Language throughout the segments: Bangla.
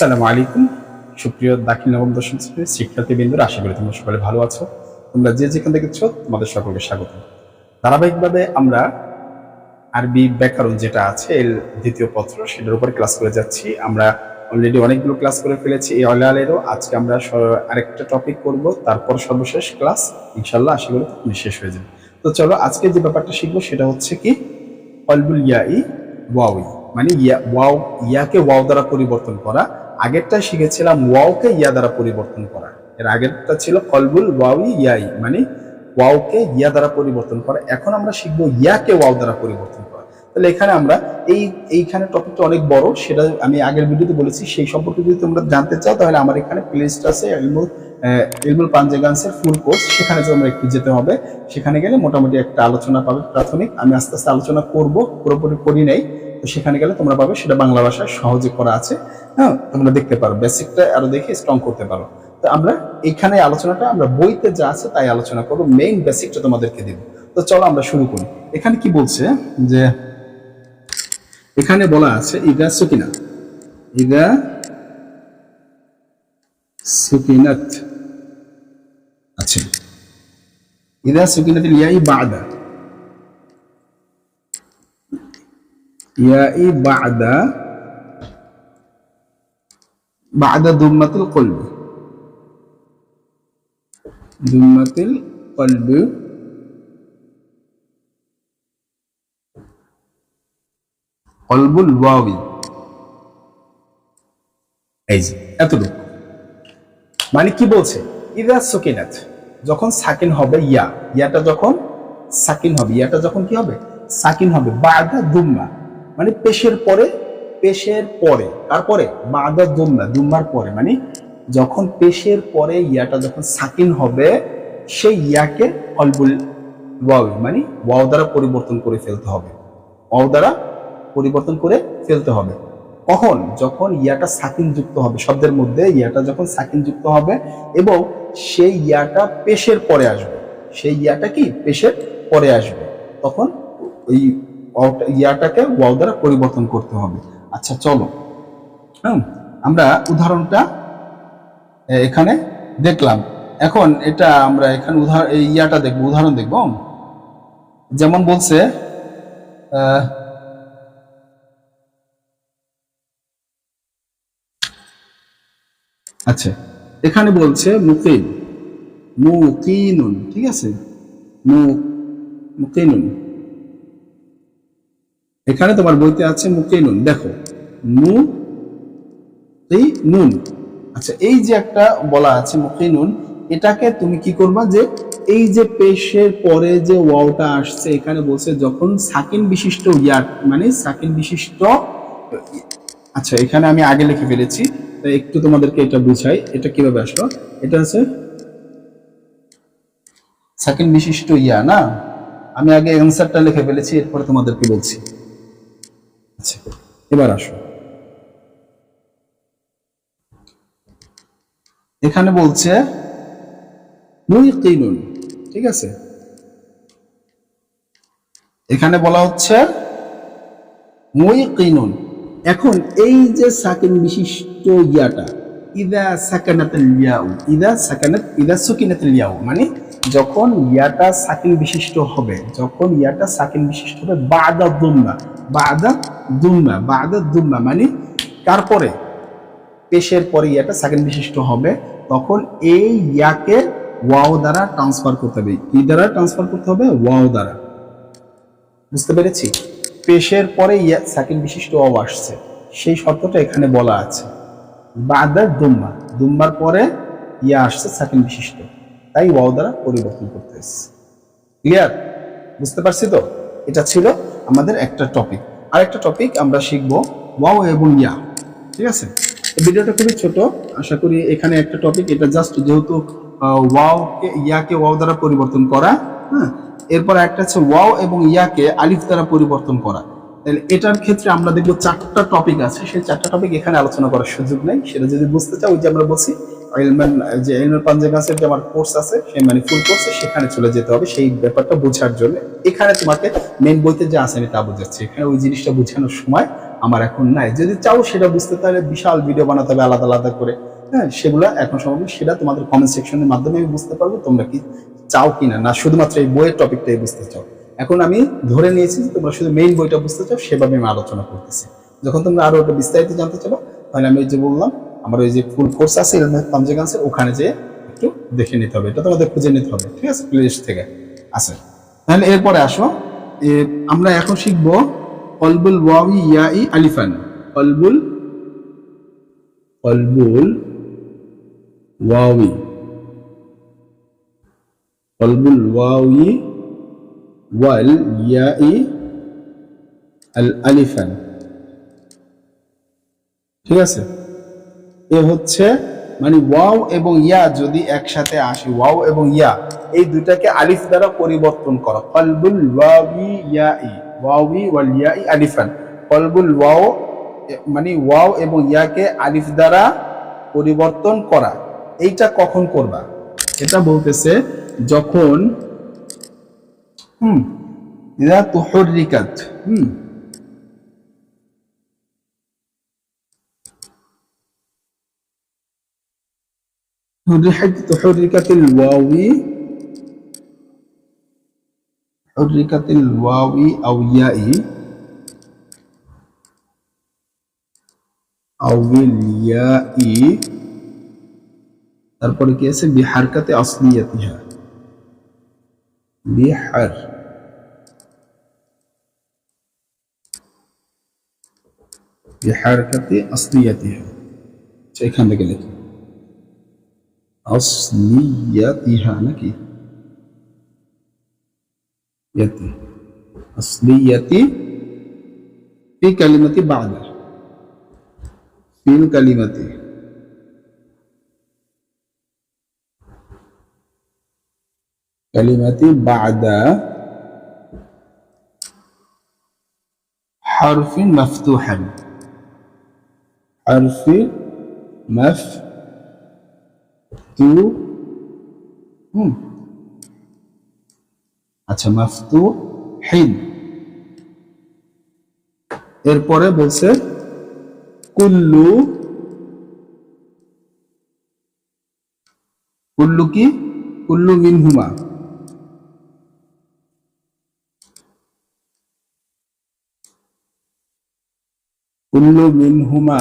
আসসালামু আলাইকুম সুপ্রিয় দাখিল নবম দশম শ্রেণীর শিক্ষার্থীবৃন্দরা, আশা করি তোমরা সকলে ভালো আছো। তোমরা যে যেখান থেকে দেখছো তোমাদের সকলকে স্বাগত। ধারাবাহিকভাবে আমরা আরবি ব্যাকরণ যেটা আছে এর দ্বিতীয় পত্র সেটার উপর ক্লাস করে যাচ্ছি। আমরা অলরেডি অনেকগুলো ক্লাস করে ফেলেছি এই অলালেরও। আজকে আমরা আরেকটা টপিক করব, তারপর সর্বশেষ ক্লাস ইনশাল্লাহ আশা করি তখন শেষ হয়ে যাবে। তো চলো আজকে যে ব্যাপারটা শিখবো সেটা হচ্ছে কি কলবুল ইয়াই ওয়াউই, মানে ইয়াকে ওয়াও দ্বারা পরিবর্তন করা। আগেরটা শিখেছিলাম ওয়াওকে ইয়া দ্বারা পরিবর্তন করা। এর আগেরটা ছিল কলবুল ওয়াউই ইয়াই, মানে ওয়াওকে ইয়া দ্বারা পরিবর্তন করা। এখন আমরা শিখবো ইয়াকে ওয়াও দ্বারা পরিবর্তন করা। তাহলে এখানে আমরা এইখানে টপিকটা অনেক বড়, সেটা আমি আগের ভিডিওতে বলেছি। সেই সম্পর্কে যদি তোমরা জানতে চাও তাহলে আমার এখানে প্লেলিস্ট আছে ইলমুল পাঞ্জেগান্সের ফুল কোর্স, সেখানে তোমরা একটু যেতে হবে। সেখানে গেলে মোটামুটি একটা আলোচনা পাবে প্রাথমিক। আমি আস্তে আস্তে আলোচনা করব, পুরোপুরি করি নাই। তো সেখানে গেলে তোমরা পাবে, সেটা বাংলা ভাষায় সহজে করা আছে। হ্যাঁ, তোমরা দেখতে পারো, বেসিকটা আরো দেখে স্ট্রং করতে পারো। তো আমরা এইখানে আলোচনাটা আমরা বইতে যা আছে তাই আলোচনা করবো, মেইন বেসিকটা তোমাদেরকে দিব। তো চলো আমরা শুরু করি। এখানে কি বলছে যে এখানে বলা আছে ইদা সুকিনাত, ইদা সুকিনাত, আচ্ছা ইদা সুকিনাত ইয়াই বাদা, ইয়াই বাদা বাদা দুম্মাতুল কলবি, দুম্মাতুল কলবি কলবুল ওয়াউই। এই যে এতটুকু মানে কি বলছে, ইদা সুকিনাত যখন সাকিন হবে, ইয়াটা যখন সাকিন হবে, ইয়াটা যখন কি হবে সাকিন হবে, বাদা দুম্মা মানে পেশের পরে, তারপরে বাদা দুম্মা, দুম্মার পরে, মানে যখন পেশের পরে ইয়াটা যখন সাকিন হবে সেই ইয়াকে কলবুল ওয়াও মানে ওয়াও দ্বারা পরিবর্তন করে ফেলতে হবে, ওয়াও দ্বারা পরিবর্তন করে ফেলতে হবে। কখন? যখন ইয়াটা সাকিন যুক্ত হবে, শব্দের মধ্যে ইয়াটা যখন সাকিন যুক্ত হবে এবং সেই ইয়াটা পেশের পরে আসবে, সেই ইয়াটা কি পেশের পরে আসবে, তখন ওই ইয়াটাকে ওয়াও দ্বারা পরিবর্তন করতে হবে। আচ্ছা চলো আমরা উদাহরণটা এখানে দেখলাম। এখন এটা আমরা এখানে ইয়াটা দেখবো, উদাহরণ দেখবো। যেমন বলছে আচ্ছা এখানে বলছে মুকিন, মুকিনুন, ঠিক আছে, মুকিনুন, এখানে তোমার বইতে আছে মুকিনুন, দেখো মুকিনুন। আচ্ছা এই যে একটা বলা আছে মুকিনুন, এটাকে তুমি কি করবা, যে এই যে পেশের পরে যে ওয়াওটা আসছে এখানে বলছে যখন সাকিন বিশিষ্ট ইয়া, মানে সাকিন বিশিষ্ট, আচ্ছা এখানে আমি আগে লিখে ফেলেছি, একটু তোমাদেরকে এটা বুঝাই এটা কিভাবে আসলো। এটা আছে সাকিন বিশিষ্ট ইয়া না, আমি আগে অ্যান্সারটা লিখে ফেলেছি, এরপরে তোমাদেরকে বলছি। আচ্ছা এবার আসো, এখানে বলছে মুকিনুন, ঠিক আছে, এখানে বলা হচ্ছে মুকিনুন। এখন এই যে সাকিন বিশিষ্ট ইয়াটা, ইদা সাকানাতুল ইয়াউ, ইদা সুকিনাতুল ইয়াউ মানে যখন ইয়াটা সাকিন বিশিষ্ট হবে, যখন ইয়াটা সাকিন বিশিষ্ট হবে বাদা দুম্মা, বাদা দুম্মা মানে তারপরে পেশের পরে ইয়াটা সাকিন বিশিষ্ট হবে, তখন এই ইয়াকে ওয়াও দ্বারা ট্রান্সফার করতে হবে। কি দ্বারা ট্রান্সফার করতে হবে? ওয়াও দ্বারা। বুঝতে পেরেছি? পেশের পরে ইয়া সাকিন বিশিষ্ট ওয়াও আসছে, সেই শর্তটা এখানে বলা আছে। বাদা দুম্মা, দুম্মার পরে ইয়া আসছে সাকিন বিশিষ্ট, তাই ওয়াও দ্বারা পরিবর্তন করতে এসেছে। ক্লিয়ার? বুঝতে পারছি তো? এটা ছিল আমাদের একটা টপিক। আরেকটা টপিক আমরা শিখবো ওয়াও এবং ইয়া, ঠিক আছে। এই ভিডিওটা খুবই ছোট, আশা করি এখানে একটা টপিক, এটা জাস্ট যেহেতু ওয়াওকে ইয়াকে ওয়াও দ্বারা পরিবর্তন করা, হ্যাঁ, এরপর একটা হচ্ছে ওয়াও এবং ইয়াকে আলিফ দ্বারা পরিবর্তন করা। তাহলে এটার ক্ষেত্রে আমরা দেখবো 4টা টপিক আছে, সেই 4টা টপিক এখানে আলোচনা করার সুযোগ নেই। সেটা যদি বুঝতে চাও, ওই যে আমরা বলছি যে ইলমুল কনজুগেন্সের যে আমার কোর্স আছে সেই মানে ফুল কোর্সে সেখানে চলে যেতে হবে সেই ব্যাপারটা বোঝার জন্য। এখানে তোমাকে মেন বইতে যা আছে আমি তা বোঝাচ্ছি, এখানে ওই জিনিসটা বোঝানোর সময় আমার এখন নাই। যদি চাও সেটা বুঝতে তাহলে বিশাল ভিডিও বানাতে হবে আলাদা আলাদা করে, হ্যাঁ সেগুলো এখন সম্ভব, সেটা তোমাদের কমেন্ট সেকশনের মাধ্যমে আমি বুঝতে পারবো তোমরা কি চাও কিনা, না শুধুমাত্র এই বইয়ের টপিকটাই বুঝতে চাও। এখন আমি ধরে নিয়েছি যে তোমরা শুধু মেইন বইটা বুঝতে চাও, সেভাবে আমি আলোচনা করতেছি। যখন তোমরা আরো ওটা বিস্তারিত জানতে চাও তাহলে আমি যে বললাম আমার ওই যে ফুল কোর্স আছে ইলমুল কনজুগেন্সের, ওখানে যে একটু দেখে নিতে হবে, এটা তোমাদের খুঁজে নিতে হবে, ঠিক আছে, প্লে লিস্ট থেকে আছে। তাহলে এরপরে আসো, আমরা এখন শিখবো কলবুল ওয়াwi ইয়াই আলিফান। কলবুল ওয়াwi, কলবুল ওয়াwi ওয়াল ইয়াই আল আলিফান, ঠিক আছে। এ হচ্ছে মানে ওয়াও এবং ইয়া যদি একসাথে আসে, ওয়াও এবং ইয়া এই দুটাকে আলিফ দ্বারা পরিবর্তন করা। কলবুল ওয়াwi ইয়াই, ওয়াwi ওয়াল ইয়াই আলিফান। কলবুল ওয়াও মানে ওয়াও এবং ইয়াকে আলিফ দ্বারা পরিবর্তন করা, এইটা কখন করবা? এটা বলতেছে যখন ইযা তুহরিকাত, حركت الواو أو ياء أو الياء তারপরে কি আছে বিহারকাতে আসলিয়াতিহা, বিহারকাতে আসলিয়াতিহা, এখান থেকে লিখি আসলিয়াতিহা নাকি ইয়াতি, আসলিয়াতি ফি কালিমাতি বা'দা, ফিল কালিমাতি বা'দা হারফিন মাফতুহান, হারফি আচ্ছা মাফতুহিন। এরপরে বলছে কুল্লু, কি কুল্লু মিনহুমা, কুল্লু মিনহুমা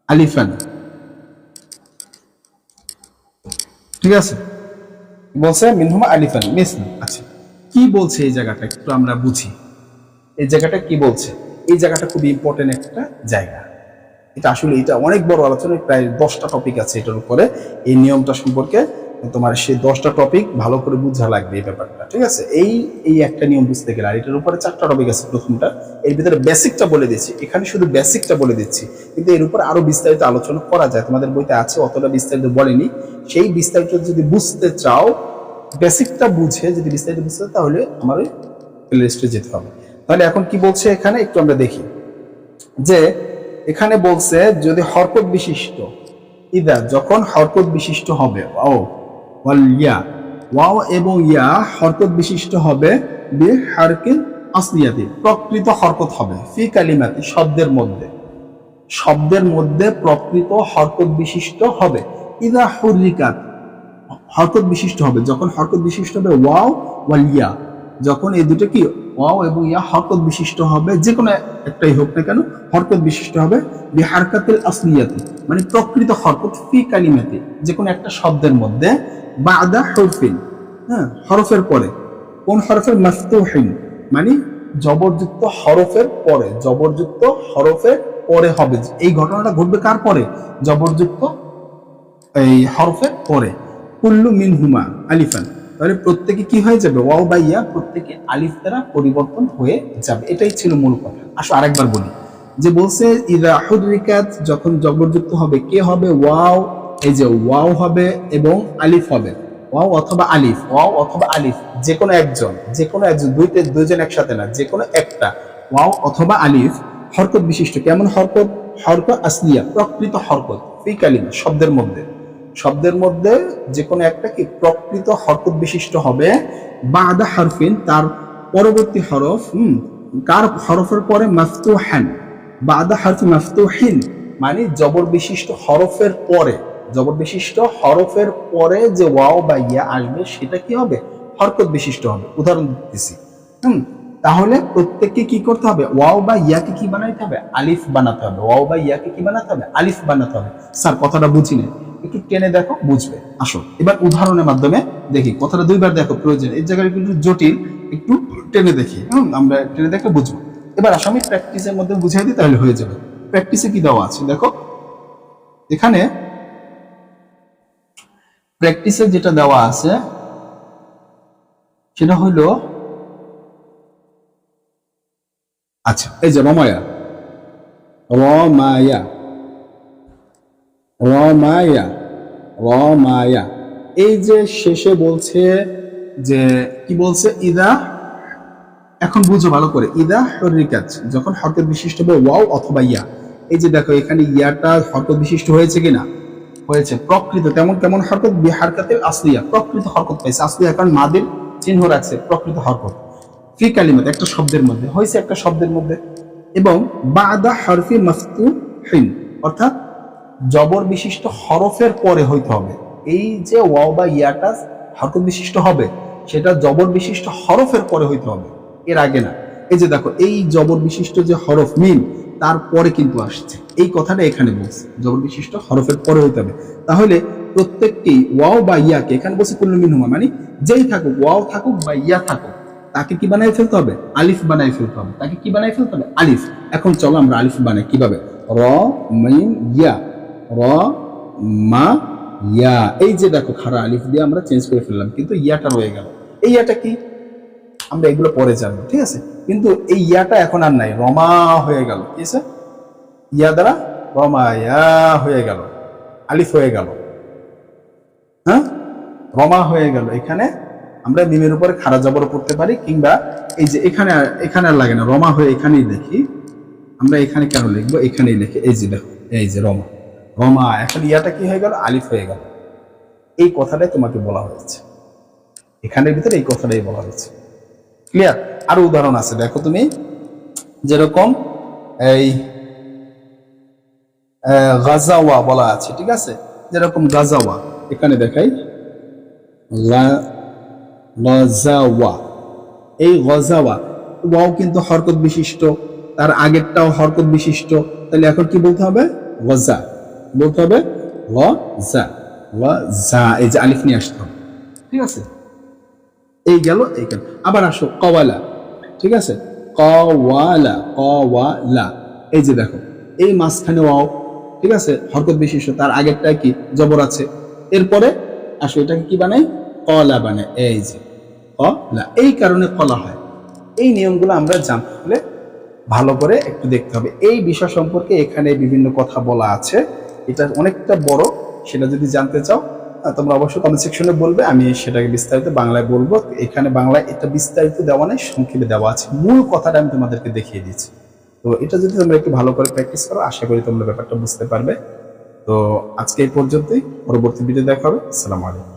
আলিফান, ঠিক আছে, বলছে মিনহুমা আলিফান মিসল। আচ্ছা কি বলছে এই জায়গাটা একটু আমরা বুঝি, এই জায়গাটা কি বলছে? এই জায়গাটা খুব ইম্পর্টেন্ট একটা জায়গা, এটা আসলে এটা অনেক বড় আলোচনা, প্রায় 10টা টপিক আছে এটার উপরে, এই নিয়মটা সম্পর্কে তোমার সেই 10টা টপিক ভালো করে বোঝা লাগবে এই ব্যাপারটা, ঠিক আছে। এই একটা নিয়ম বুঝতে গেলে, আর এটার উপরে 4টা টপিক আছে। প্রথমটা এর ভিতরে বেসিকটা বলে দিচ্ছি, এখানে শুধু বেসিকটা বলে দিচ্ছি, কিন্তু এর উপর আরো বিস্তারিত আলোচনা করা যায়, তোমাদের বইতে আছে, অতটা বিস্তারিত বলেনি। সেই বিস্তারিত যদি বুঝতে চাও, বেসিকটা বুঝে যদি বিস্তারিত বুঝতে চাও, তাহলে আমার ওই প্লেলিস্টে যেতে হবে। তাহলে এখন কি বলছে এখানে একটু আমরা দেখি, যে এখানে বলছে যদি হরকত বিশিষ্ট, ইদা যখন হরকত বিশিষ্ট হবে, ওয়াও এবং ইয়া হরকত বিশিষ্ট হবে, বিহারকিন আসলিয়াতি প্রকৃত হরকত হবে, ফি কালিমাতি শব্দের মধ্যে প্রকৃত হরকত বিশিষ্ট হবে। ইদা হুরিকাত হরকত বিশিষ্ট হবে, যখন হরকত বিশিষ্ট হবে ওয়াও ওয়াল ইয়া, যখন এই দুটো কি ওয়াও এবং ইয়া হরকত বিশিষ্ট হবে, যে কোনো একটাই হোক না কেন হরকত বিশিষ্ট হবে, বিহারকাতিল আসলিয়াতি মানে প্রকৃত হরকত, ফি কালিমাতি যে কোনো একটা শব্দের মধ্যে, বা'দা হুরফিন হরফের পরে, কোন হরফের? মাফতুহিন মানে জবরযুক্ত হরফের পরে, জবরযুক্ত হরফের পরে হবে। এই ঘটনাটা ঘটবে কার পরে? জবরযুক্ত এই হরফের পরে। কুল্লু মিনহুমা আলিফান, তাহলে প্রত্যেকে কি হয়ে যাবে? ওয়াও বা ইয়া প্রত্যেকে আলিফ দ্বারা পরিবর্তন হয়ে যাবে। এটাই ছিল মূল কথা। আসো আরেকবার বলি, যে বলছে ইদা হুরিকাত যখন জবরযুক্ত হবে, কে হবে? ওয়াও, এই যে ওয়াও হবে এবং আলিফ হবে, ওয়াও অথবা আলিফ, ওয়াও অথবা আলিফ যে কোনো একজন, দুইজন একসাথে না, যে কোনো একটা ওয়াও অথবা আলিফ হরকত বিশিষ্ট। কেমন হরকত? হরকত আসলিয়া প্রকৃত হরকত, ফি কালিমা শব্দের মধ্যে যে কোনো একটা কি প্রকৃত হরকত বিশিষ্ট হবে, বাদা হারফিন তার পরবর্তী হরফ, কার হরফের পরে মাফতুহান, বাদা হারফি মাফতুহিন মানে জবর বিশিষ্ট হরফের পরে যে ওয়াও বা ইয়া আসবে সেটা কি হবে, হরকত বিশিষ্ট হবে। উদাহরণ দিতেছি, তাহলে প্রত্যেককে কি করতে হবে, ওয়াও বা ইয়াকে কি বানাইতে হবে, আলিফ বানাতে হবে। ওয়াও বা ইয়াকে কি বানাতে হবে, আলিফ বানাতে হবে। স্যার কথাটা বুঝি না, একটু টেনে দেখো, বুঝবে। আসো এবার উদাহরণের মাধ্যমে দেখি, কথাটা দুইবার দেখো প্রয়োজন, এই জায়গায় একটু জটিল, একটু টেনে দেখি, আমরা টেনে দেখলে বুঝবো। এবার আসো আমি প্র্যাকটিসের মধ্যে বুঝাই দিই, তাহলে হয়ে যাবে। প্র্যাকটিসে কি দেওয়া আছে দেখো, এখানে প্র্যাকটিসে যেটা দেওয়া আছে সেটা হলো, আচ্ছা এই যে রমায়া, এই যে শেষে বলছে যে কি বলছে, ইদা, এখন বুঝো ভালো করে, ইদা হরিকাত, যখন হরকত বিশিষ্ট হবে ওয়াও অথবা ইয়া। এই যে দেখো এখানে ইয়াটা হরকত বিশিষ্ট হয়েছে কিনা, হয়েছে। প্রকৃত কেমন হরকত, বিহারকাতিল আসলিয়া, প্রকৃত হরকত পাইছে। আসলিয়া কারণ মাদের চিহ্ন রাখছে, প্রকৃত হরকত। ফি কালিমাত একটা শব্দের মধ্যে হয়েছে, একটা শব্দের মধ্যে। এবং বাদা হরফি মাফতুহিন অর্থাৎ জবর বিশিষ্ট হরফের পরে হইতে হবে। এই যে ওয়াও বা ইয়াটা হরকত বিশিষ্ট হবে, সেটা জবর বিশিষ্ট হরফের পরে হইতে হবে, এর আগে না। এই যে দেখো এই জবর বিশিষ্ট যে হরফ মিম, তারপরে কিন্তু আসছে, এই কথাটা এখানে বলছে, জবর বিশিষ্ট হরফের পরে হইতে হবে। তাহলে প্রত্যেকটি ওয়াও বা ইয়াকে, এখানে বলছে কুল্লু মিনহুমা মানে যেই থাকুক, ওয়াও থাকুক বা ইয়া থাকুক, তাকে কি বানাই ফেলতে হবে, আলিফ বানাই ফেলতে হবে। তাকে কি বানাই ফেলতে হবে, আলিফ। এখন চলো আমরা আলিফ বানাই কিভাবে, র মিম ইয়া, র মা ইয়া। এই যে দেখো খারা আলিফ দিয়ে আমরা চেঞ্জ করে ফেললাম, কিন্তু ইয়াটা রয়ে গেল। এই ইয়াটা কি, আমরা এগুলো পরে জানবো, ঠিক আছে। কিন্তু এই ইয়াটা এখন আর নাই, রমা হয়ে গেল, কি আছে, ইয়া দ্বারা রমা ইয়া হয়ে গেল, আলিফ হয়ে গেল, হ্যাঁ, রমা হয়ে গেল। এখানে আমরা মিমের উপরে খাড়া জবর পড়তে পারি, কিংবা এই যে এখানে আর লাগে না, রমা হয়ে এখানেই দেখি আমরা, এখানে কেন লিখবো, এখানেই লিখি, এই যে দেখো, এই যে রমা, এখন ইয়াটা কি হয়ে গেল, আলিফ হয়ে গেল। এই কথাটাই তোমাকে বলা হয়েছে, এখানের ভিতরে এই কথাটাই বলা হয়েছে। ক্লিয়ার? আরো উদাহরণ আছে দেখো তুমি, যেরকম এই গাজাওয়া বলা আছে, ঠিক আছে, যেরকম গাজাওয়া, এখানে দেখাই গাজাওয়া, এই গাজাওয়া ওয়াও কিন্তু হরকত বিশিষ্ট, তার আগেরটাও হরকত বিশিষ্ট, তাহলে এখন কি বলতে হবে, গজা বলতে হবে, গজা, এই যে আলিফ নিয়ে আসতে হবে, ঠিক আছে। এই গেল এইখানে। আবার আসো কওয়ালা, ঠিক আছে, কওয়ালা, এই যে দেখো এই মাঝখানে ওয়াও, ঠিক আছে, হরকত বিশিষ্ট, তার আগেরটা কি জবর আছে, এরপরে আসো এটাকে কি বানাই, কলা বানাই, এই যে কলা, এই কারণে কলা হয়। এই নিয়মগুলো আমরা জানতে হলে ভালো করে একটু দেখতে হবে। এই বিষয় সম্পর্কে এখানে বিভিন্ন কথা বলা আছে, এটা অনেকটা বড়, সেটা যদি জানতে চাও তোমরা অবশ্যই কমেন্ট সেকশনে বলবে, আমি সেটাকে বিস্তারিত বাংলায় বলবো। এখানে বাংলায় এটা বিস্তারিত দেওয়া নেই, সংক্ষেপে দেওয়া আছে, মূল কথাটা আমি তোমাদেরকে দেখিয়ে দিচ্ছি। তো এটা যদি তোমরা একটু ভালো করে প্র্যাকটিস করো, আশা করি তোমরা ব্যাপারটা বুঝতে পারবে। তো আজকে এই পর্যন্তই, পরবর্তী ভিডিও দেখা হবে। আসসালামু আলাইকুম।